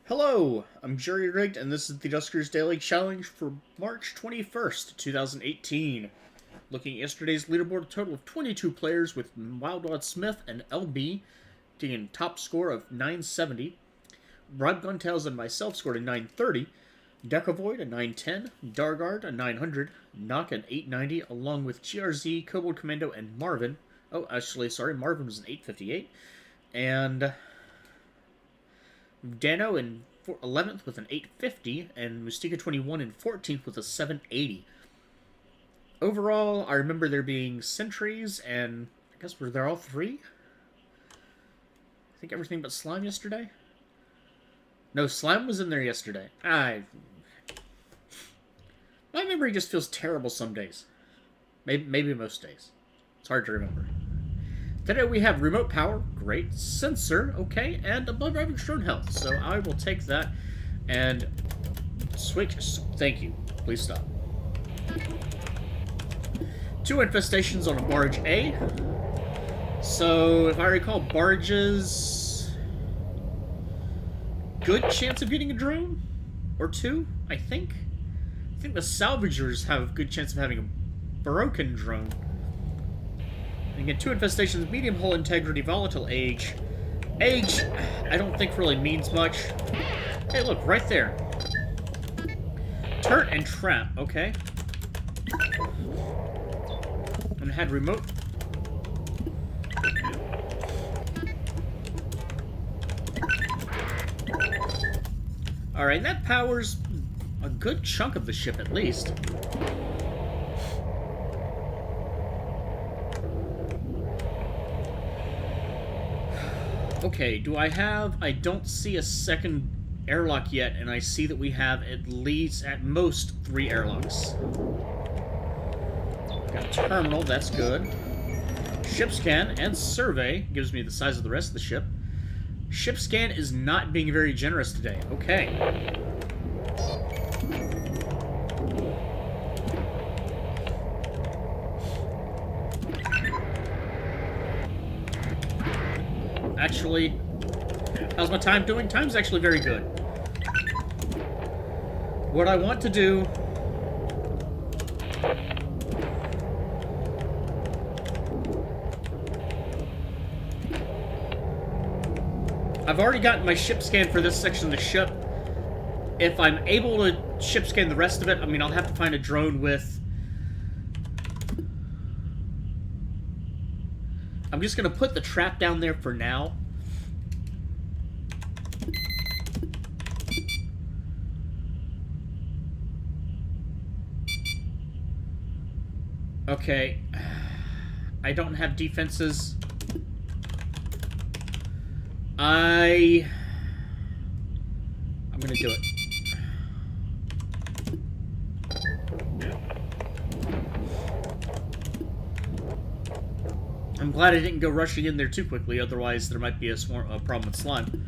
Hello, I'm Jerry Rigged, and this is the Duskers Daily Challenge for March 21st, 2018. Looking at yesterday's leaderboard, a total of 22 players with Wildrod Smith and LB getting a top score of 970. Rob Guntails and myself scored a 930. Decavoid a 910, Dargard a 900, Knock an 890, along with GRZ, Kobold Commando, and Marvin. Oh, actually, sorry, Marvin was an 858. And Dano in 11th with an 850, and Mustika 21 in 14th with a 780. Overall, I remember there being sentries, and I guess were there all three? I think everything but Slime yesterday? No, Slime was in there yesterday. My memory just feels terrible some days. Maybe most days. It's hard to remember. Today we have remote power, great, sensor, okay, and above average drone health. So I will take that and switch. Thank you. Please stop. 2 infestations on a barge A. So if I recall, barges, good chance of getting a drone or 2. I think the salvagers have a good chance of having a broken drone. And again, 2 infestations, medium hull integrity, volatile age. Age, I don't think really means much. Hey, look, right there. Turret and trap, okay. And it had remote. Alright, that powers a good chunk of the ship at least. Okay, do I have... I don't see a second airlock yet, and I see that we have at most 3 airlocks. Got a terminal, that's good. Ship scan and survey gives me the size of the rest of the ship. Ship scan is not being very generous today. Okay. Actually, how's my time doing? Time's actually very good. What I want to do... I've already gotten my ship scan for this section of the ship. If I'm able to ship scan the rest of it, I mean, I'll have to find a drone with... I'm just going to put the trap down there for now. Okay. I don't have defenses. I'm going to do it. I'm glad I didn't go rushing in there too quickly, otherwise there might be a problem with slime.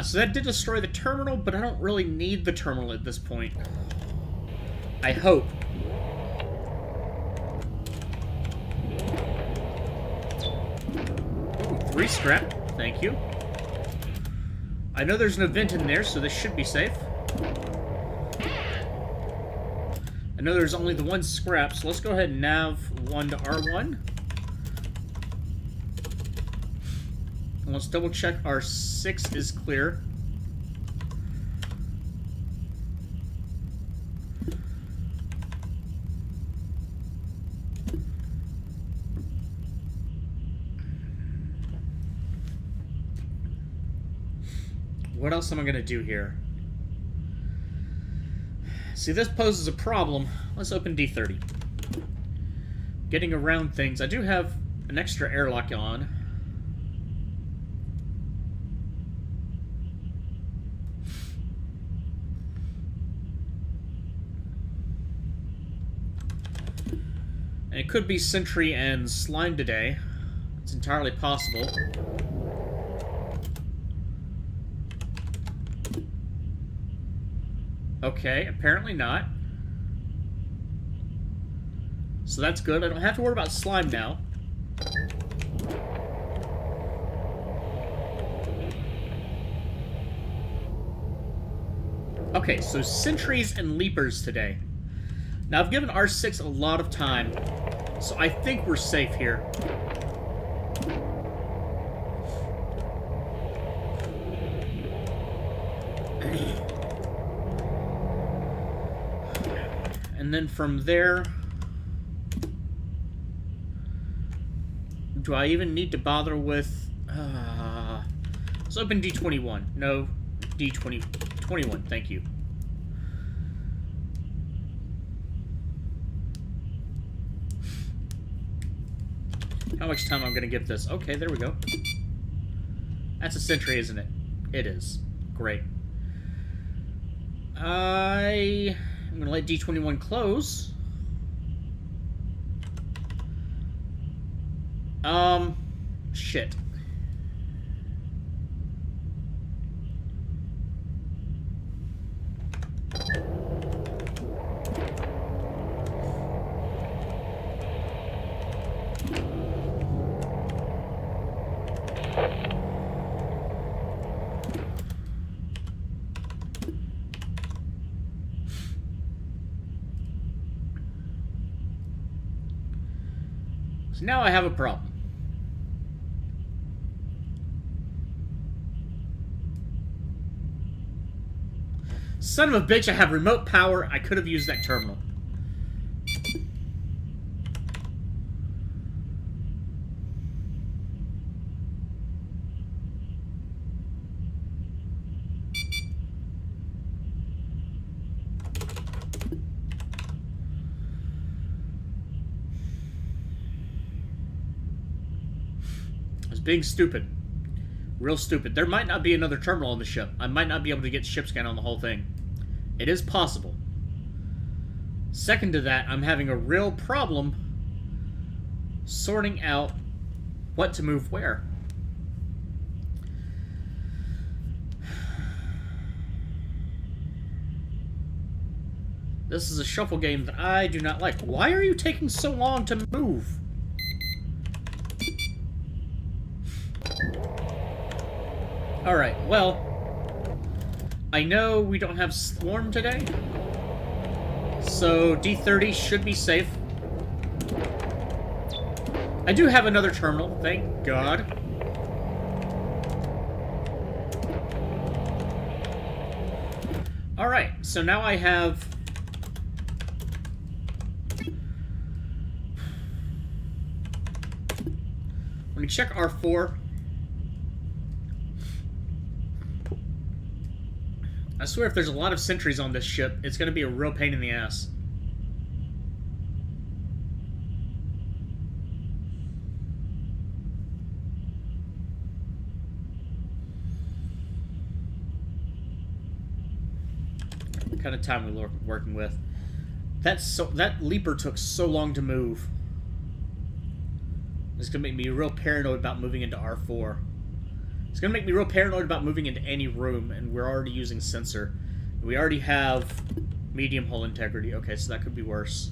So that did destroy the terminal, but I don't really need the terminal at this point. I hope. Ooh, 3 scrap. Thank you. I know there's an event in there, so this should be safe. I know there's only the 1 scrap, so let's go ahead and nav 1 to R1. Let's double check R6 is clear. What else am I going to do here? See, this poses a problem. Let's open D30. Getting around things. I do have an extra airlock on. And it could be Sentry and Slime today. It's entirely possible. Okay, apparently not. So that's good. I don't have to worry about Slime now. Okay, so sentries and leapers today. Now, I've given R6 a lot of time, so I think we're safe here. And then from there... Do I even need to bother with... let's open D21. No, D21. Thank you. How much time I'm going to give this? Okay, there we go. That's a sentry, isn't it? It is. Great. I'm going to let D21 close. Shit. So now I have a problem. Son of a bitch, I have remote power. I could have used that terminal. I was being stupid. Real stupid. There might not be another terminal on the ship. I might not be able to get ship scan on the whole thing. It is possible. Second to that, I'm having a real problem sorting out what to move where. This is a shuffle game that I do not like. Why are you taking so long to move? Alright, well, I know we don't have Swarm today, so D30 should be safe. I do have another terminal, thank God. Alright, so now I have... Let me check R4. I swear if there's a lot of sentries on this ship, it's going to be a real pain in the ass. What kind of time we're working with? That leaper took so long to move. It's going to make me real paranoid about moving into R4. It's going to make me real paranoid about moving into any room, and we're already using sensor. We already have medium hull integrity. Okay, so that could be worse.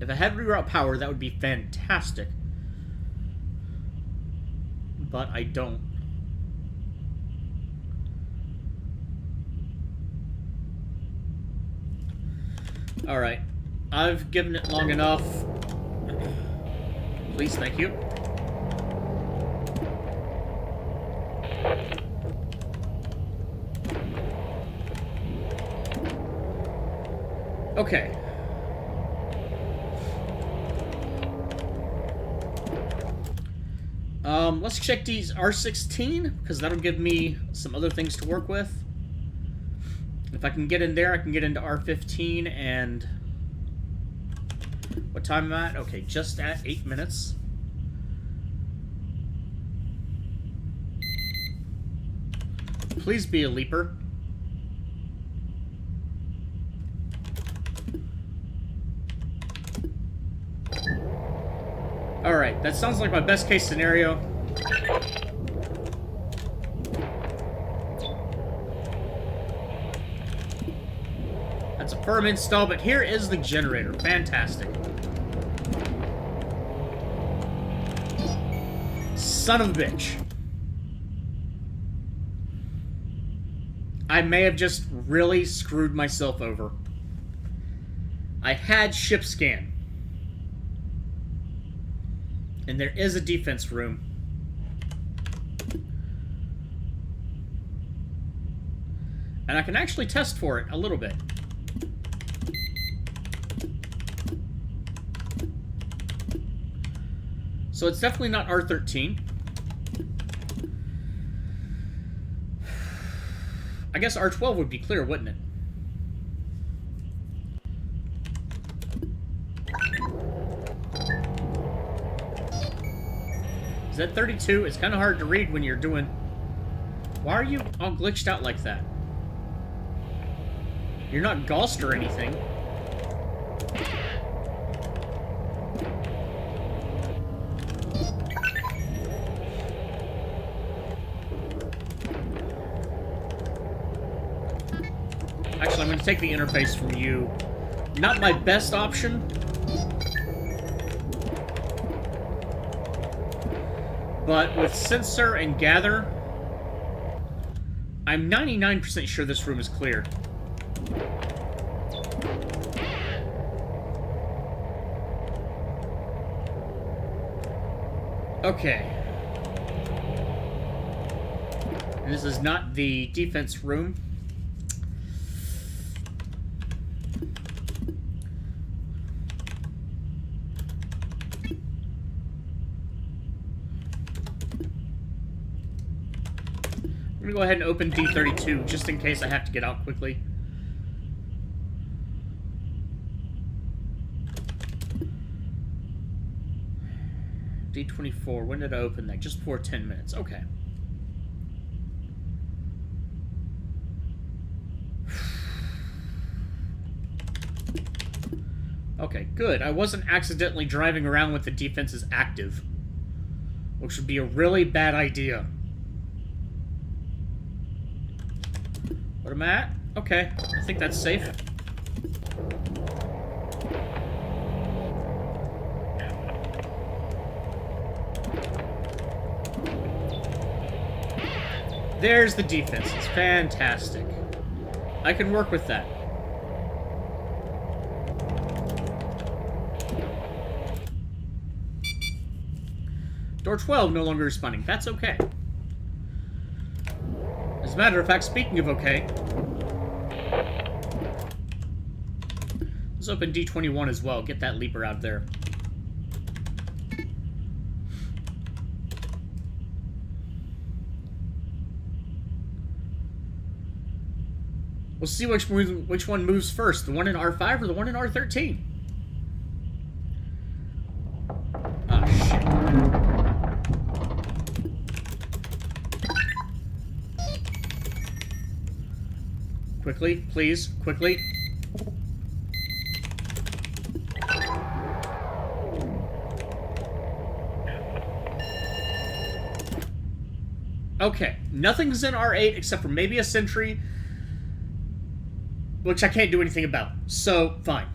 If I had reroute power, that would be fantastic. But I don't. Alright. I've given it long enough. Please, thank you. Okay. Let's check these R16, because that'll give me some other things to work with. If I can get in there, I can get into R15, and... What time am I at? Okay, just at 8 minutes. Please be a leaper. Alright, that sounds like my best case scenario. That's a firm install, but here is the generator. Fantastic. Son of a bitch. I may have just really screwed myself over. I had ship scan. And there is a defense room. And I can actually test for it a little bit. So it's definitely not R13. I guess R12 would be clear, wouldn't it? Is that 32? It's kind of hard to read when you're doing... Why are you all glitched out like that? You're not ghost or anything. Actually, I'm going to take the interface from you. Not my best option. But with sensor and gather, I'm 99% sure this room is clear. Okay. This is not the defense room. I'm gonna go ahead and open D32 just in case I have to get out quickly. D24, when did I open that? Just before 10 minutes. Okay. Okay, good. I wasn't accidentally driving around with the defenses active, which would be a really bad idea. What am I at? Okay, I think that's safe. There's the defense. It's fantastic. I can work with that. Door 12 no longer responding. That's okay. As a matter of fact, speaking of okay, let's open D21 as well. Get that leaper out there. We'll see which one moves first. The one in R5 or the one in R13? Ah, shit. Quickly, please, quickly. Okay, nothing's in R8 except for maybe a sentry, which I can't do anything about. So, fine.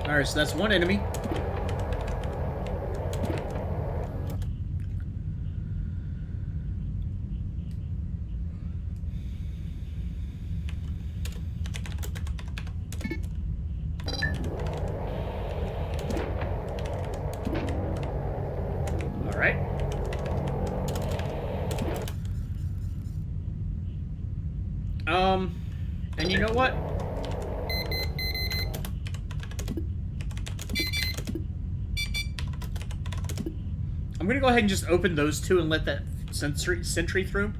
Alright, so that's one enemy. Alright. And you know what? I'm gonna go ahead and just open those two and let that sentry through.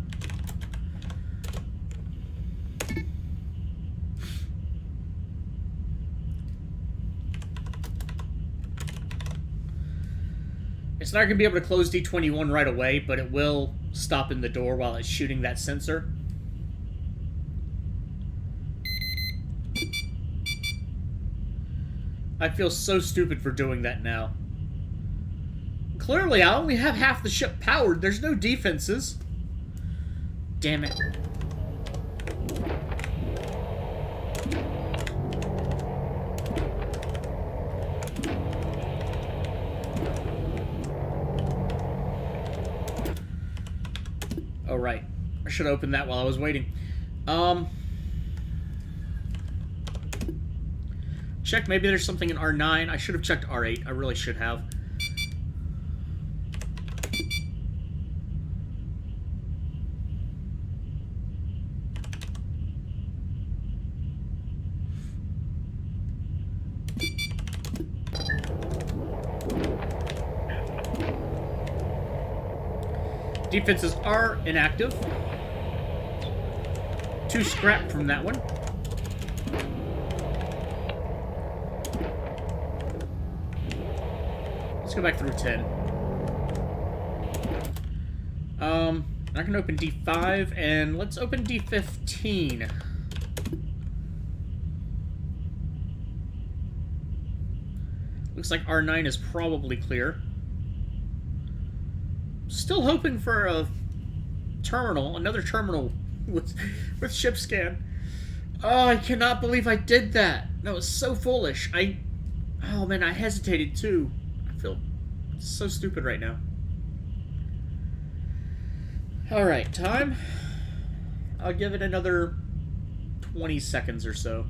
It's not gonna be able to close D21 right away, but it will stop in the door while it's shooting that sensor. I feel so stupid for doing that now. Clearly, I only have half the ship powered. There's no defenses. damn it. Oh, right. I should have opened that while I was waiting. Check, maybe there's something in R9. I should have checked R8. I really should have. Defenses are inactive. 2 scrap from that one. Let's go back through 10. I can open D5, and let's open D15. Looks like R9 is probably clear. Still hoping for a terminal, another terminal with ship scan. Oh, I cannot believe I did that. That was so foolish. Oh man, I hesitated too. I feel so stupid right now. Alright, time. I'll give it another 20 seconds or so.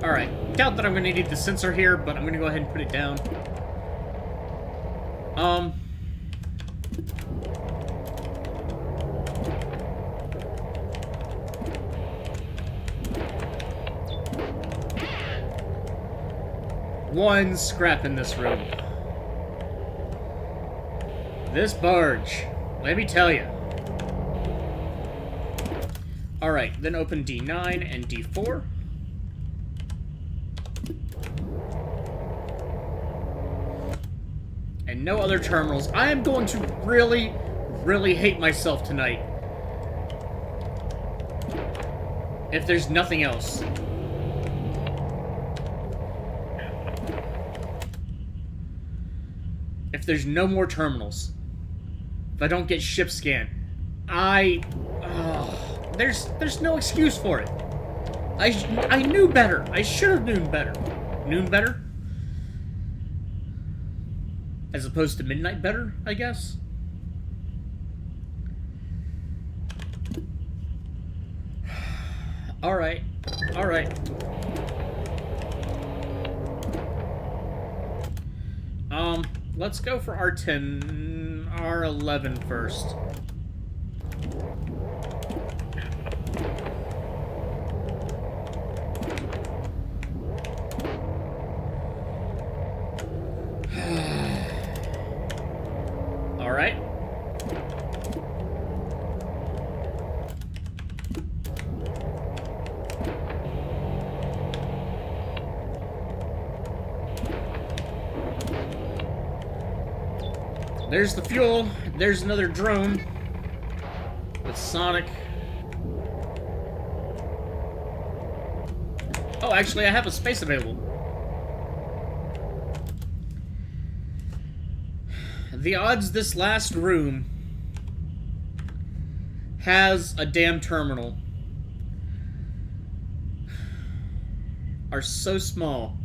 Alright, doubt that I'm going to need the sensor here, but I'm going to go ahead and put it down. One scrap in this room. This barge, let me tell you. Alright, then open D9 and D4. And no other terminals. I am going to really, really hate myself tonight if there's nothing else. If there's no more terminals. If I don't get ship scan. There's no excuse for it. I knew better. I should have known better. Noon better? As opposed to midnight better, I guess? Alright. Alright. Let's go for R10, R11 first. Alright. There's the fuel. There's another drone with Sonic. Oh, actually, I have a space available. The odds this last room has a damn terminal are so small.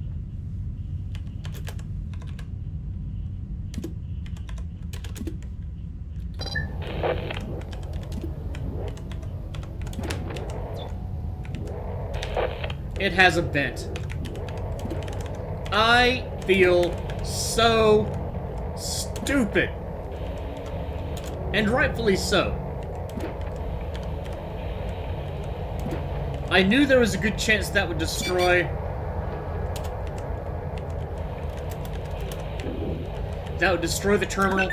It has a vent. I feel so stupid. And rightfully so. I knew there was a good chance that would destroy... that would destroy the terminal.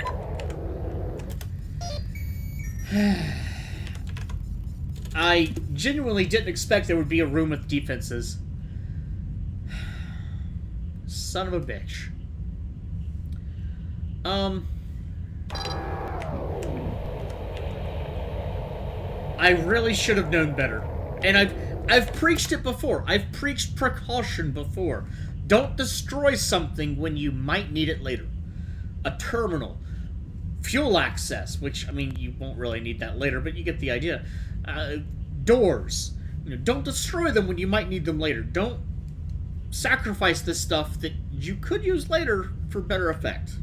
I genuinely didn't expect there would be a room with defenses. Son of a bitch. I really should have known better. And I've preached it before. I've preached precaution before. Don't destroy something when you might need it later. A terminal. Fuel access, which, I mean, you won't really need that later, but you get the idea. Doors. Don't destroy them when you might need them later. Don't sacrifice this stuff that you could use later for better effect.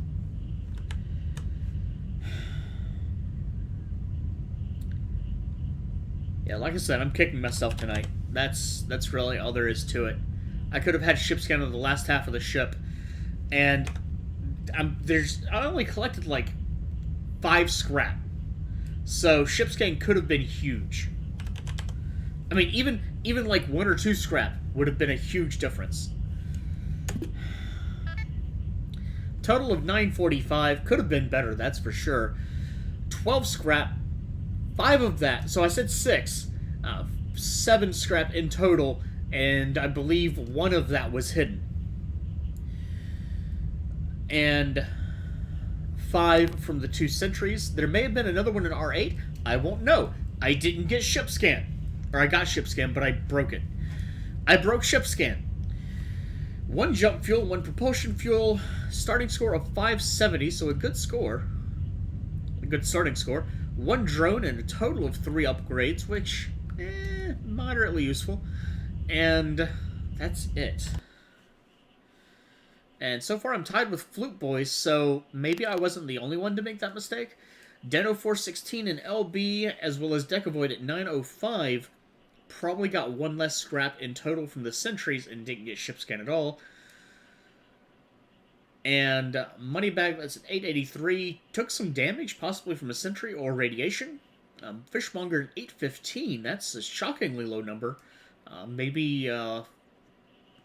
Yeah, like I said, I'm kicking myself tonight. That's really all there is to it. I could have had ship scan on the last half of the ship, and I only collected like 5 scrap. So ship scan could have been huge. I mean, even like 1 or 2 scrap would have been a huge difference. Total of 945 could have been better, that's for sure. 12 scrap, 5 of that. So I said 6, 7 scrap in total, and I believe 1 of that was hidden. And 5 from the 2 sentries. There may have been another one in R8. I won't know. I didn't get ship scan. Or I got ship scan, but I broke it. I broke ship scan. 1 jump fuel, 1 propulsion fuel. Starting score of 570, so a good score. A good starting score. 1 drone and a total of 3 upgrades, which, moderately useful. And that's it. And so far I'm tied with Flute Boys, so maybe I wasn't the only one to make that mistake. Deno 416 and LB, as well as Decavoid at 905, probably got 1 less scrap in total from the sentries and didn't get ship scan at all. And Moneybag, that's at 883, took some damage, possibly from a sentry or radiation. Fishmonger at 815, that's a shockingly low number. Maybe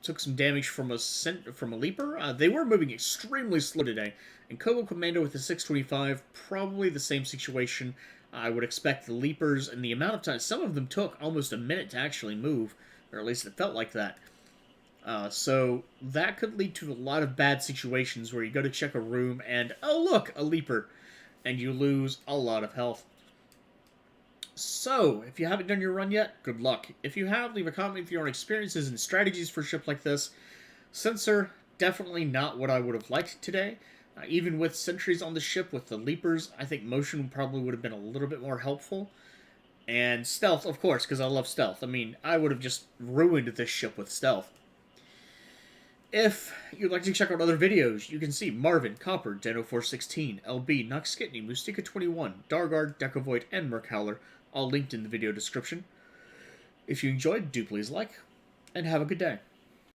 took some damage from a leaper. They were moving extremely slow today. And Kobo Commando with the 625, probably the same situation. I would expect the leapers, and the amount of time, some of them took almost a minute to actually move, or at least it felt like that. So that could lead to a lot of bad situations where you go to check a room and, oh look, a leaper, and you lose a lot of health. So, if you haven't done your run yet, good luck. If you have, leave a comment with your own experiences and strategies for a ship like this. Sensor, definitely not what I would have liked today. Even with sentries on the ship with the leapers, I think motion probably would have been a little bit more helpful. And stealth, of course, because I love stealth. I mean, I would have just ruined this ship with stealth. If you'd like to check out other videos, you can see Marvin, Copper, Deno 416, LB, Noxkitney, Mustika 21, Dargard, Decavoid, and Merkhowler, all linked in the video description. If you enjoyed, do please like, and have a good day.